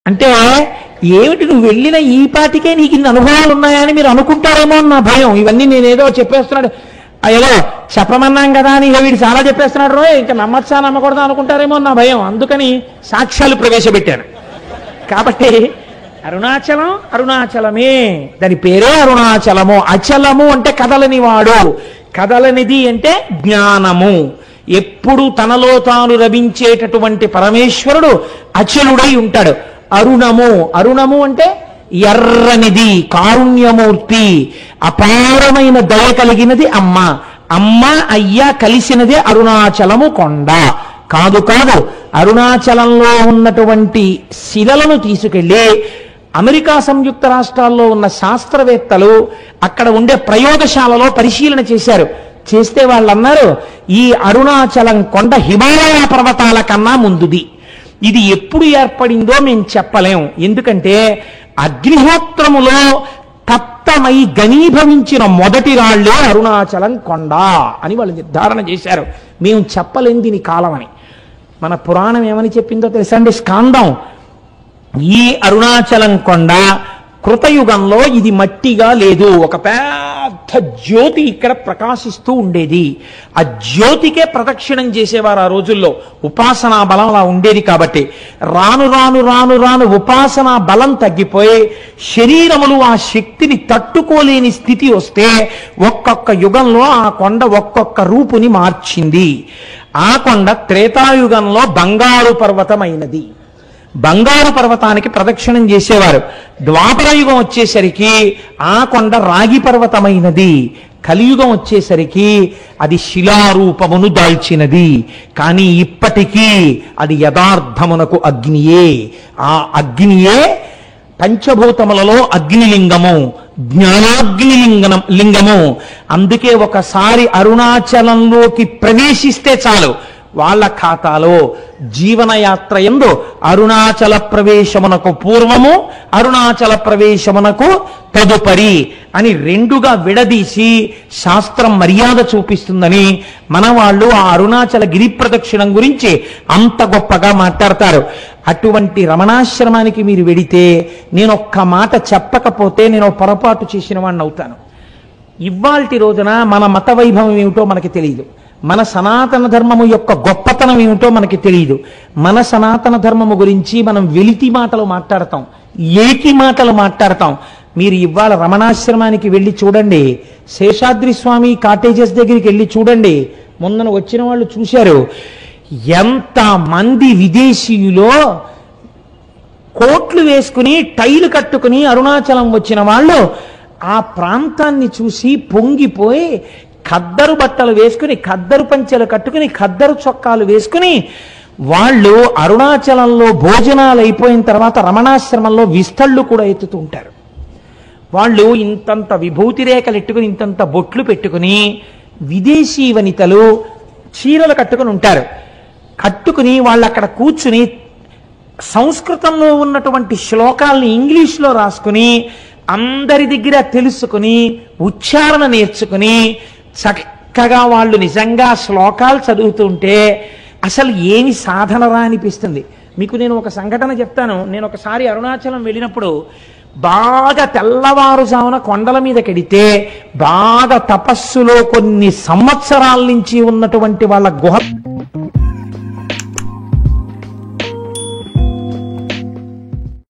అంటే ఏమిటి నువ్వు వెళ్ళిన ఈ పాటికే నీకు ఇన్ని అనుభవాలు ఉన్నాయని మీరు అనుకుంటారేమో అని నా భయం. ఇవన్నీ నేనేదో చెప్పేస్తున్నాడు, ఏదో చెప్పమన్నాం కదా అని వీడు చాలా చెప్పేస్తున్నాడు రో, ఇంకా నమ్మచ్చా నమ్మకూడదా అనుకుంటారేమో నా భయం. అందుకని సాక్ష్యాలు ప్రవేశపెట్టాను. కాబట్టి అరుణాచలం అరుణాచలమే, దాని పేరే అరుణాచలము. అచలము అంటే కదలని వాడు, కదలనిది అంటే జ్ఞానము. ఎప్పుడు తనలో తాను రవించేటటువంటి పరమేశ్వరుడు అచలుడై ఉంటాడు. అరుణము, అరుణము అంటే ఎర్రనిది, కారుణ్యమూర్తి, అపారమైన దయ కలిగినది అమ్మ. అమ్మ అయ్య కలిసినదే అరుణాచలము కొండ. కాదు కాదు, అరుణాచలంలో ఉన్నటువంటి శిలలను తీసుకెళ్ళి అమెరికా సంయుక్త రాష్ట్రాల్లో ఉన్న శాస్త్రవేత్తలు అక్కడ ఉండే ప్రయోగశాలలో పరిశీలన చేశారు. చేస్తే వాళ్ళు అన్నారు, ఈ అరుణాచలం కొండ హిమాలయ పర్వతాల కన్నా ముందుది. ఇది ఎప్పుడు ఏర్పడిందో మేము చెప్పలేం. ఎందుకంటే అగ్నిహోత్రములో తప్తమై ఘనీభవించిన మొదటి రాళ్లే అరుణాచలం కొండ అని వాళ్ళు నిర్ధారణ చేశారు. మేము చెప్పలేం దీని కాలం అని. మన పురాణం ఏమని చెప్పిందో తెలుసా అండి? స్కాందం, ఈ అరుణాచలం కొండ కృతయుగంలో ఇది మట్టిగా లేదు, ఒక పెద్ద జ్యోతి ఇక్కడ ప్రకాశిస్తూ ఉండేది. ఆ జ్యోతికే ప్రదక్షిణం చేసేవారు ఆ రోజుల్లో. ఉపాసనా బలం అలా ఉండేది. కాబట్టి రాను రాను రాను రాను ఉపాసనా బలం తగ్గిపోయి శరీరములు ఆ శక్తిని తట్టుకోలేని స్థితి వస్తే ఒక్కొక్క యుగంలో ఆ కొండ ఒక్కొక్క రూపుని మార్చింది. ఆ కొండ త్రేతాయుగంలో బంగారు పర్వతమైనది. బంగారు పర్వతానికి ప్రదక్షిణం చేసేవారు. ద్వాపర యుగం వచ్చేసరికి ఆ కొండ రాగి పర్వతమైనది. కలియుగం వచ్చేసరికి అది శిలారూపమును దాల్చినది. కానీ ఇప్పటికీ అది యథార్థమునకు అగ్నియే. ఆ అగ్నియే పంచభూతములలో అగ్నిలింగము, లింగము. అందుకే ఒకసారి అరుణాచలంలోకి ప్రవేశిస్తే చాలు, వాళ్ళ ఖాతాలో జీవనయాత్ర యందు అరుణాచల ప్రవేశమునకు పూర్వము, అరుణాచల ప్రవేశమునకు తదుపరి అని రెండుగా విడదీసి శాస్త్రం మర్యాద చూపిస్తుందని మన వాళ్ళు ఆ అరుణాచల గిరి ప్రదక్షిణం గురించి అంత గొప్పగా మాట్లాడతారు. అటువంటి రమణాశ్రమానికి మీరు వెడితే నేను ఒక్క మాట చెప్పకపోతే నేను పొరపాటు చేసిన వాడిని అవుతాను. ఇవాల్టి రోజున మన మత వైభవం ఏమిటో మనకి తెలియదు, మన సనాతన ధర్మము యొక్క గొప్పతనం ఏమిటో మనకి తెలియదు. మన సనాతన ధర్మము గురించి మనం వెలితి మాటలు మాట్లాడతాం, ఏకి మాటలు మాట్లాడతాం. మీరు ఇవాళ రమణాశ్రమానికి వెళ్ళి చూడండి, శేషాద్రి స్వామి కాటేజెస్ దగ్గరికి వెళ్ళి చూడండి. మొన్న వచ్చిన వాళ్ళు చూశారు, ఎంత మంది విదేశీయులో కోట్లు వేసుకుని టైలు కట్టుకుని అరుణాచలం వచ్చిన వాళ్ళు ఆ ప్రాంతాన్ని చూసి పొంగిపోయి ఖద్దరు బట్టలు వేసుకుని, ఖద్దరు పంచెలు కట్టుకుని, ఖద్దరు చొక్కాలు వేసుకుని వాళ్ళు అరుణాచలంలో భోజనాలు అయిపోయిన తర్వాత రమణాశ్రమంలో విస్తళ్ళు కూడా ఎత్తుతూ ఉంటారు. వాళ్ళు ఇంతంత విభూతి రేఖలు ఎట్టుకుని, ఇంతంత బొట్లు పెట్టుకుని, విదేశీ వనితలు చీరలు కట్టుకుని ఉంటారు. కట్టుకుని వాళ్ళు అక్కడ కూర్చుని సంస్కృతంలో ఉన్నటువంటి శ్లోకాలని ఇంగ్లీష్లో రాసుకుని అందరి దగ్గర తెలుసుకుని ఉచ్చారణ నేర్చుకుని చక్కగా వాళ్ళు నిజంగా శ్లోకాలు చదువుతుంటే అసలు ఏమి సాధనరా అనిపిస్తుంది. మీకు నేను ఒక సంఘటన చెప్తాను. నేను ఒకసారి అరుణాచలం వెళ్ళినప్పుడు బాగా తెల్లవారుజామున కొండల మీద కెడితే బాగా తపస్సులో కొన్ని సంవత్సరాల నుంచి ఉన్నటువంటి వాళ్ళ గుహ